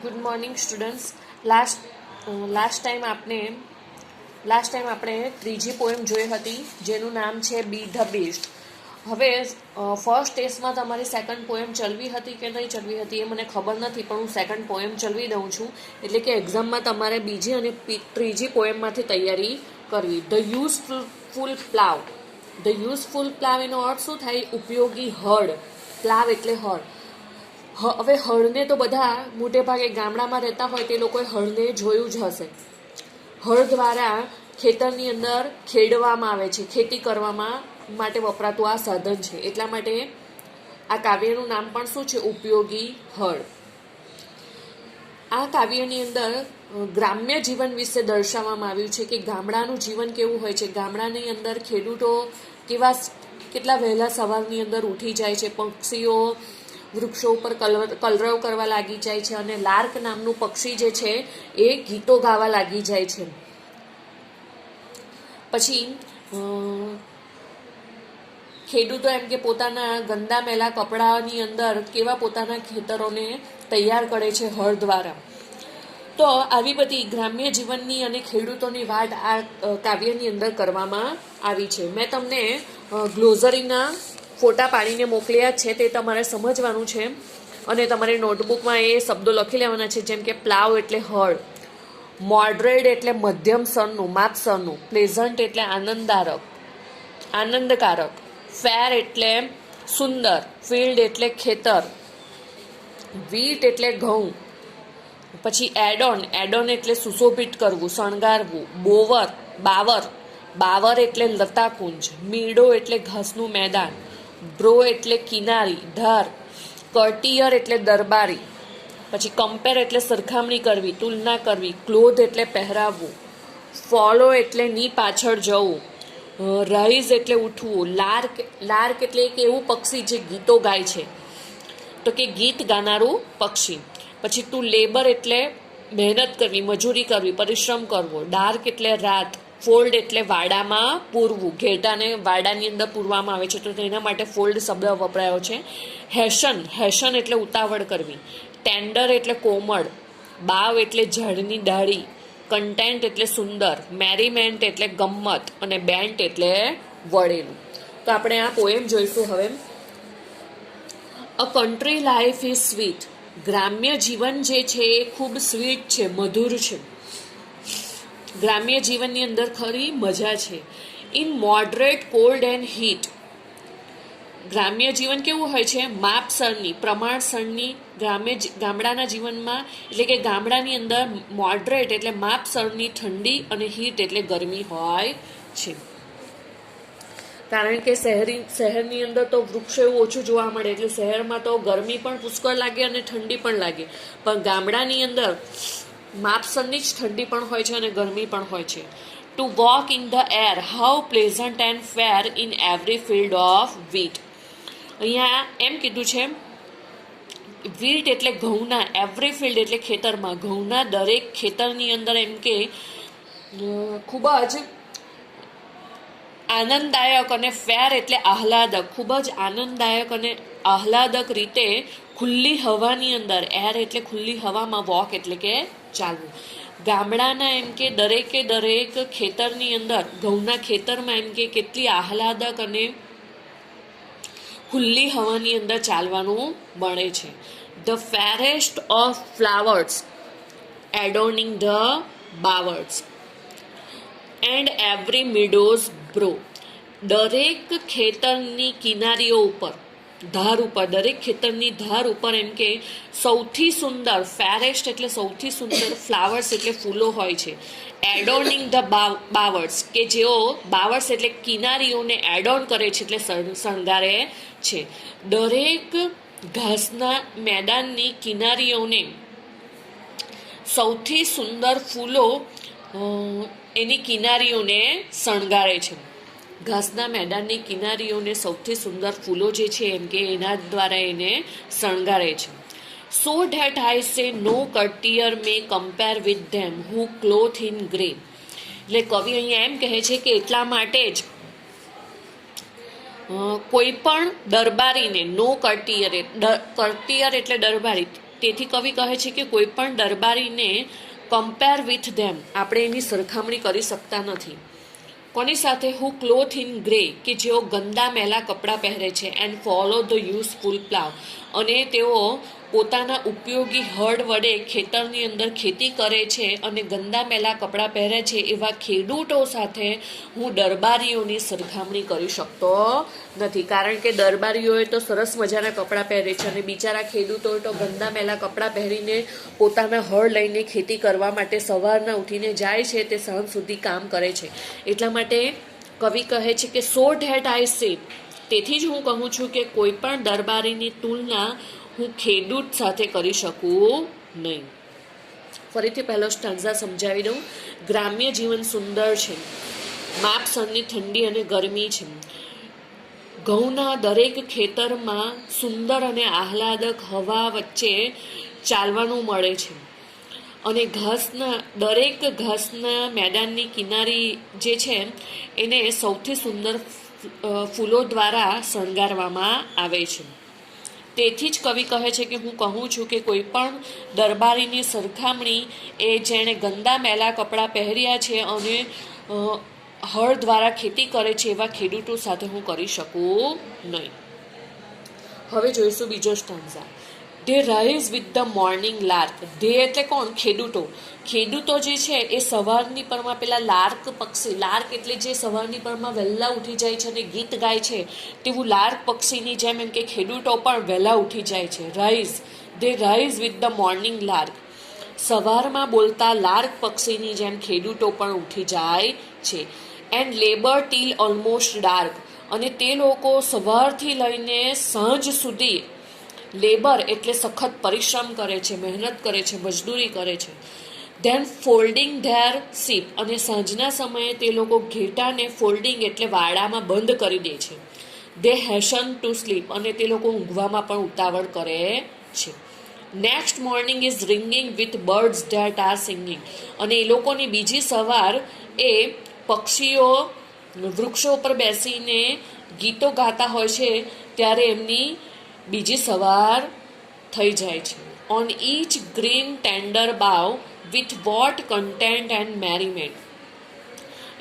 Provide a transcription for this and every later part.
Good morning students. Last time આપણે ત્રીજી poem જોઈ હતી જેનું નામ છે બી ધ બેસ્ટ. હવે ફર્સ્ટ ટેસ્ટમાં તમારી સેકન્ડ પોએમ ચલવી હતી કે નહીં ચલવી હતી એ મને ખબર નથી, પણ હું સેકન્ડ પોએમ ચલવી દઉં છું. એટલે કે એક્ઝામમાં તમારે બીજી અને ત્રીજી પોએમમાંથી તૈયારી કરવી. ધ યુઝફુલ પ્લાવ એનો અર્થ શું થાય? ઉપયોગી હળ. પ્લાવ એટલે હળ. હવે હળને તો બધા મોટે ભાગે ગામડામાં રહેતા હોય તે લોકોએ હળને જોયું જ હશે. હળ દ્વારા ખેતરની અંદર ખેડવામાં આવે છે, ખેતી કરવામાં માટે વપરાતું આ સાધન છે. એટલા માટે આ કાવ્યનું નામ પણ શું છે? ઉપયોગી હળ. આ કાવ્યની અંદર ગ્રામ્ય જીવન વિશે દર્શાવવામાં આવ્યું છે કે ગામડાનું જીવન કેવું હોય છે. ગામડાની અંદર ખેડૂતો કેટલા વહેલા સવારની અંદર ઉઠી જાય છે, પક્ષીઓ વૃક્ષો ઉપર કલરવ કરવા લાગી જાય છે અને લાર્ક નામનું પક્ષી જે છે એ ગીતો ગાવા લાગી જાય છે. પછી ખેડૂતો એમ કે પોતાના ગંદા મેલા કપડાની અંદર કેવા પોતાના ખેતરોને તૈયાર કરે છે હળ દ્વારા. તો આવી બધી ગ્રામ્ય જીવનની અને ખેડૂતોની વાત આ કાવ્યની અંદર કરવામાં આવી છે. મેં તમને ગ્લોઝરીના ફોટા પાડીને મોકલ્યા છે, તે તમારે સમજવાનું છે અને તમારી નોટબુકમાં એ શબ્દો લખી લેવાના છે. જેમ કે પ્લાવ એટલે હળ, મોડરેટ એટલે મધ્યમ સ્તરનું, માપ સ્તરનું, પ્લેઝન્ટ એટલે આનંદકારક, ફેર એટલે સુંદર, ફિલ્ડ એટલે ખેતર, વીટ એટલે ઘઉં. પછી એડોન એટલે સુશોભિત કરવું, શણગારવું, બાવર એટલે લતાકુંજ, મીડો એટલે ઘાસનું મેદાન, બ્રો એટલે કિનારી, ધાર, કર્ટિયર એટલે દરબારી. પછી કમ્પેર એટલે સરખામણી કરવી, તુલના કરવી, ક્લોથ એટલે પહેરાવવું, ફોલો એટલે ની પાછળ જવું, રાઇઝ એટલે ઉઠવું, લાર્ક એટલે એક એવું પક્ષી જે ગીતો ગાય છે, તો કે ગીત ગાનારું પક્ષી. પછી ટુ લેબર એટલે મહેનત કરવી, મજૂરી કરવી, પરિશ્રમ કરવો, ડાર્ક એટલે રાત, ફોલ્ડ એટલે વાડામાં પૂરવું, ઘેટાને વાડાની અંદર પૂરવામાં આવે છે તો તેના માટે ફોલ્ડ શબ્દ વપરાયો છે. હેશન એટલે ઉતાવળ કરવી, ટેન્ડર એટલે કોમળ, બાવ એટલે ઝાડની ડાળી, કન્ટેન્ટ એટલે સુંદર, મેરીમેન્ટ એટલે ગમ્મત અને બેન્ટ એટલે વળેલું. તો આપણે આ પોએમ જોઈશું હવે. અ કન્ટ્રી લાઈફ ઇઝ સ્વીટ. ગ્રામ્ય જીવન જે છે એ ખૂબ સ્વીટ છે, મધુર છે. ગ્રામ્ય જીવનની અંદર ખરી મજા છે. In moderate cold and heat. ગ્રામ્ય જીવન કેવું હોય છે? માપસરની, પ્રમાણસરની. ગામડાના જીવનમાં એટલે કે ગામડાની અંદર મોડરેટ એટલે માપસરની ઠંડી અને હીટ એટલે ગરમી હોય છે. કારણ કે શહેરની અંદર તો વૃક્ષો એવું ઓછું જોવા મળે એટલે શહેરમાં તો ગરમી પણ પુષ્કળ લાગે અને ઠંડી પણ લાગે. પણ ગામડાની અંદર માપસરની જ ઠંડી પણ હોય છે અને ગરમી પણ હોય છે. To walk in the air, how pleasant and fair in every field of wheat. અહીંયા એમ કીધું છે વીટ એટલે ઘઉંના, એવરી ફિલ્ડ એટલે ખેતરમાં, ઘઉંના દરેક ખેતરની અંદર એમ કે ખૂબ જ આનંદદાયક અને ફેર એટલે આહલાદક, ખૂબ જ આનંદદાયક અને આહલાદક રીતે ખુલ્લી હવાની અંદર, એર એટલે ખુલ્લી હવામાં, વોક એટલે કે ચાલવું. ગામડાના એમ કે દરેકે દરેક ખેતરની અંદર, ઘઉંના ખેતરમાં એમ કે કેટલી આહલાદક અને ખુલ્લી હવાની અંદર ચાલવાનું મળે છે. The fairest of flowers adorning the bowers and every meadow's brow. દરેક ખેતરની કિનારીઓ ઉપર, ધાર ઉપર, દરેક ખેતરની ધાર ઉપર એમ કે સૌથી સુંદર, ફેરેસ્ટ એટલે સૌથી સુંદર, ફ્લાવર્સ એટલે ફૂલો હોય છે. એડોનિંગ ધ બાવર્સ કે જેઓ બાવર્સ એટલે કિનારીઓને એડોન કરે છે એટલે શણગારે છે. દરેક ઘાસના મેદાનની કિનારીઓને સૌથી સુંદર ફૂલો એની કિનારીઓને શણગારે છે. ઘાસના મેદાનની કિનારીઓને સૌથી સુંદર ફૂલો જે છે એમ કે એના દ્વારા એને શણગારે છે. સો that I say no courtier may compare with them who clothe in grey. એટલે કવિ અહીંયા એમ કહે છે કે એટલા માટે જ કોઈ પણ દરબારીને, નો કર્ટિયર, કર્ટિયર એટલે દરબારી, તેથી કવિ કહે છે કે કોઈ પણ દરબારીને કમ્પેર વિથ ધેમ, આપણે એની સરખામણી કરી શકતા નથી. કોની સાથે? હુ ક્લોથ ઇન ગ્રે, કે જેઓ ગંદા મેલા કપડાં પહેરે છે, and follow the useful plough, અને તેઓ પોતાના ઉપયોગી હળ વડે ખેતરની અંદર ખેતી કરે છે અને ગંદા મેલા કપડાં પહેરે છે, એવા ખેડૂતો સાથે હું દરબારીઓની સરખામણી કરી શકતો નથી. કારણ કે દરબારીઓએ તો સરસ મજાના કપડાં પહેરે છે અને બિચારા ખેડૂતોએ તો ગંદા મેલા કપડાં પહેરીને પોતાના હળ લઈને ખેતી કરવા માટે સવારના ઉઠીને જાય છે, તે સાંજ સુધી કામ કરે છે. એટલા માટે કવિ કહે છે કે સો ધેટ આઈ સે, તેથી જ હું કહું છું કે કોઈ પણ દરબારીની તુલના હું ખેડૂત સાથે કરી શકું નહીં. ફરીથી પહેલો સ્ટાન્ઝા સમજાવી દઉં. ગ્રામ્ય જીવન સુંદર છે, માપસરની ઠંડી અને ગરમી છે. ઘઉંના દરેક ખેતરમાં સુંદર અને આહલાદક હવા વચ્ચે ચાલવાનું મળે છે અને દરેક ઘાસના મેદાનની કિનારી જે છે એને સૌથી સુંદર ફૂલો દ્વારા શણગારવામાં આવે છે. તેથી જ કવિ કહે છે કે હું કહું છું કે કોઈ પણ દરબારીની સરખામણી એ જેણે ગંદા મેલા કપડાં પહેર્યા છે અને હળ દ્વારા ખેતી કરે છે એવા ખેડૂતો સાથે હું કરી શકું નહીં. હવે જોઈશું બીજો stanza. They rise with the morning lark. They એટલે કોણ? ખેડૂતો. ખેડૂતો જે છે એ સવારની પરમાં પેલા લાર્ક પક્ષી, લાર્ક એટલે જે સવારની પરમાં વહેલા ઉઠી જાય છે અને ગીત ગાય છે, તેવું લાર્ક પક્ષીની જેમ એમ કે ખેડૂતો પણ વહેલા ઉઠી જાય છે. Rise, they rise with the morning lark. સવારમાં બોલતા લાર્ક પક્ષીની જેમ ખેડૂતો પણ ઉઠી જાય છે. And labour till almost dark, અને તે લોકો સવારથી લઈને સાંજ સુધી લેબર એટલે સખત પરિશ્રમ કરે છે, મહેનત કરે છે, મજદૂરી કરે છે. ધેન ફોલ્ડિંગ ધેર શીપ, અને સાંજના સમયે તે લોકો ઘેટાને ફોલ્ડિંગ એટલે વાડામાં બંધ કરી દે છે. દે હેશન ટુ સ્લીપ, અને તે લોકો ઊંઘવામાં પણ ઉતાવળ કરે છે. Next morning is ringing with birds that are singing, અને એ લોકોની બીજી સવાર એ પક્ષીઓ વૃક્ષો ઉપર બેસીને ગીતો ગાતા હોય છે ત્યારે એમની બીજી સવાર થઈ જાય છે. On each green tender bough with what content and merriment,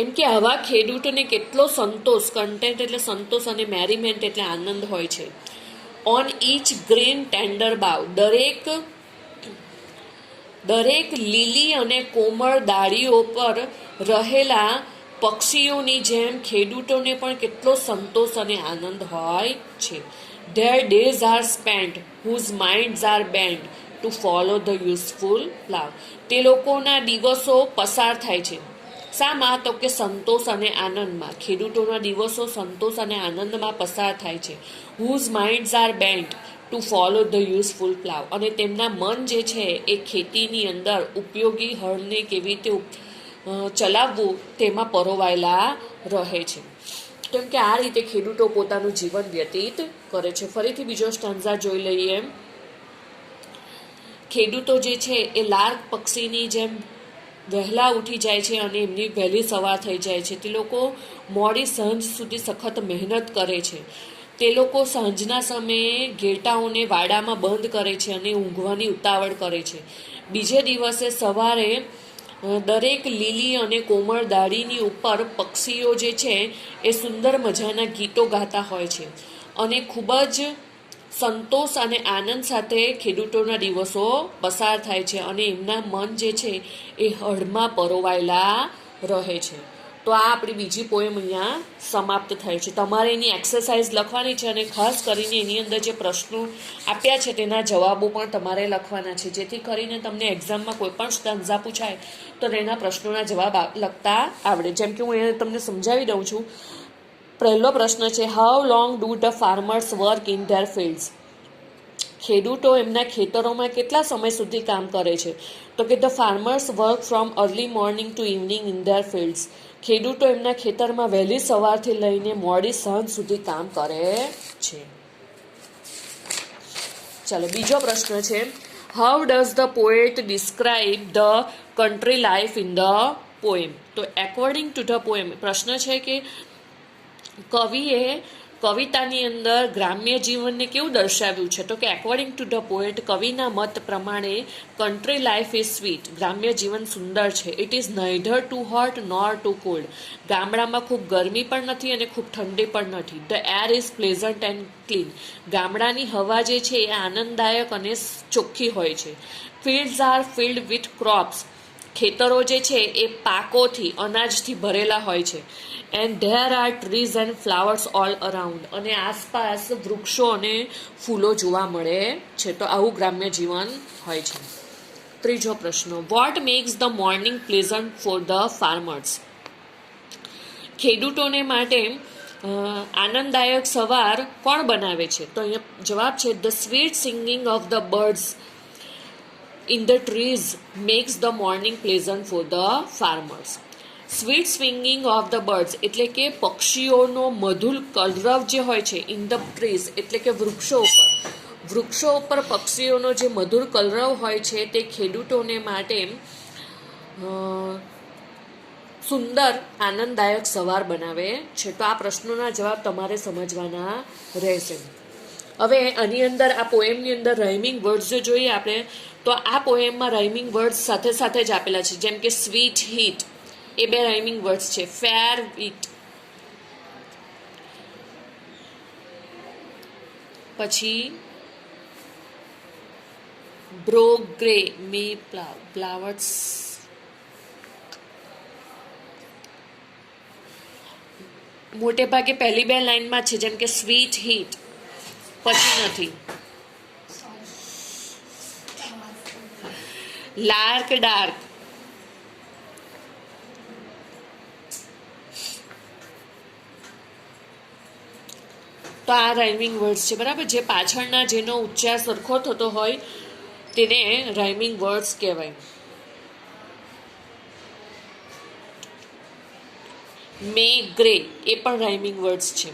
એમ કે આવા ખેડૂતોને કેટલો સંતોષ, કન્ટેન્ટ એટલે સંતોષ અને મેરીમેન્ટ એટલે આનંદ હોય છે. ઓન ઈચ ગ્રીન ટેન્ડર બાવ, દરેક લીલી અને કોમળ ડાળીઓ પર રહેલા પક્ષીઓની જેમ ખેડૂતોને પણ કેટલો સંતોષ અને આનંદ હોય છે. Their days are spent, whose minds are bent to follow the useful plough. તે લોકોના દિવસો પસાર થાય છે. શામાં? તો કે સંતોષ અને આનંદમાં. ખેડૂતોના દિવસો સંતોષ અને આનંદમાં પસાર થાય છે. Whose minds are bent to follow the useful plough. અને તેમના મન જે છે એ ખેતીની અંદર ઉપયોગી હળને કેવી રીતે ચલાવવું તેમાં પરોવાયેલા રહે છે. કેમ કે આ રીતે ખેડૂતો પોતાનું જીવન વ્યતીત કરે છે. ફરીથી બીજો સ્ટાન્ઝા જોઈ લઈએ. ખેડૂતો જે છે એ લાર્ક પક્ષીની જેમ વહેલા ઉઠી જાય છે અને એમની વહેલી સવાર થઈ જાય છે. તે લોકો મોડી સાંજ સુધી સખત મહેનત કરે છે. તે લોકો સાંજના સમયે ઘેટાઓને વાડામાં બંધ કરે છે અને ઊંઘવાની ઉતાવળ કરે છે. બીજે દિવસે સવારે દરેક લીલી અને કોમળ ડાળીની ઉપર પક્ષીઓ જે છે એ સુંદર મજાના ગીતો ગાતા હોય છે અને ખૂબ જ સંતોષ અને આનંદ સાથે ખેડૂતોના દિવસો પસાર થાય છે અને એમના મન જે છે એ હળમાં પરોવાયેલા રહે છે. તો આ આપણી બીજી પોએમ અહીંયા સમાપ્ત થાય છે. તમારે એની એક્સરસાઇઝ લખવાની છે અને ખાસ કરીને એની અંદર જે પ્રશ્નો આપ્યા છે તેના જવાબો પણ તમારે લખવાના છે, જેથી કરીને તમને એક્ઝામમાં કોઈ પણ સ્ટાન્ઝા પૂછાય તો તેના પ્રશ્નોના જવાબ લખતા આવડે. જેમ કે હું એને તમને સમજાવી દઉં છું. પહેલો પ્રશ્ન છે, how long do the farmers work in their fields. ખેડૂતો એમના ખેતરોમાં કેટલા સમય સુધી કામ કરે છે? તો કે the farmers work from early morning to evening in their fields. ખેડૂતો એમના ખેતરમાં વહેલી સવારથી લઈને મોડી સાંજ સુધી કામ કરે છે. ચાલો બીજો પ્રશ્ન છે, how does the poet describe the country life in the poem. તો એકોર્ડિંગ ટુ ધ પોએમ પ્રશ્ન છે કે કવિએ કવિતાની અંદર ગ્રામ્ય જીવનને કેવું દર્શાવ્યું છે? તો કે એકોર્ડિંગ ટુ ધ પોએટ, કવિના મત પ્રમાણે કન્ટ્રી લાઈફ ઇઝ સ્વીટ. ગ્રામ્ય જીવન સુંદર છે. It is neither too hot nor too cold. ગામડામાં ખૂબ ગરમી પણ નથી અને ખૂબ ઠંડી પણ નથી. The air is pleasant and clean. ગામડાની હવા જે છે એ આનંદદાયક અને ચોખ્ખી હોય છે. Fields are filled with crops. ખેતરો જે છે એ પાકોથી, અનાજથી ભરેલા હોય છે. And there are trees and flowers all around. અને આસપાસ વૃક્ષો અને ફૂલો જોવા મળે છે. તો આવું ગ્રામ્ય જીવન હોય છે. ત્રીજો પ્રશ્ન, what makes the morning pleasant for the farmers? ખેડૂતોને માટે આનંદદાયક સવાર કોણ બનાવે છે? તો અહીંયા જવાબ છે the sweet singing of the birds in the trees max the morning pleasant for the farmers. Sweet swinging of the birds એટલે કે પક્ષીઓનો મધુર કલરવ જે હોય છે ઇન ધ ટ્રીઝ એટલે કે વૃક્ષો ઉપર પક્ષીઓનો જે મધુર કલરવ હોય છે તે ખેડૂતોને માટે સુંદર આનંદદાયક સવાર બનાવે છે. તો આ પ્રશ્નોના જવાબ તમારે સમજવાના રહેશે. હવે આની અંદર આ પોએમની અંદર રાઇમિંગ વર્ડ્સ જો જોઈએ આપણે, તો આ પોએમમાં રાઇમિંગ વર્ડ્સ સાથે સાથે જ આપેલા છે. જેમ કે સ્વીટ હીટ, એ 2 રાઇમિંગ વર્ડ્સ છે. ફેર વીટ, પછી બ્રો ગ્રે મે ફ્લાવર્સ. મોટે ભાગે પહેલી 2 લાઇનમાં છે, જેમ કે સ્વીટ હીટ, પછી નથી. લાર્ક ડાર્ક, તો આ રાઇમિંગ વર્ડ્સ છે. બરાબર, જે પાછળના જેનો ઉચ્ચાર સરખો થતો હોય તેને રાઇમિંગ વર્ડ્સ કહેવાય. મે ગ્રે, એ પણ રાઇમિંગ વર્ડ્સ છે.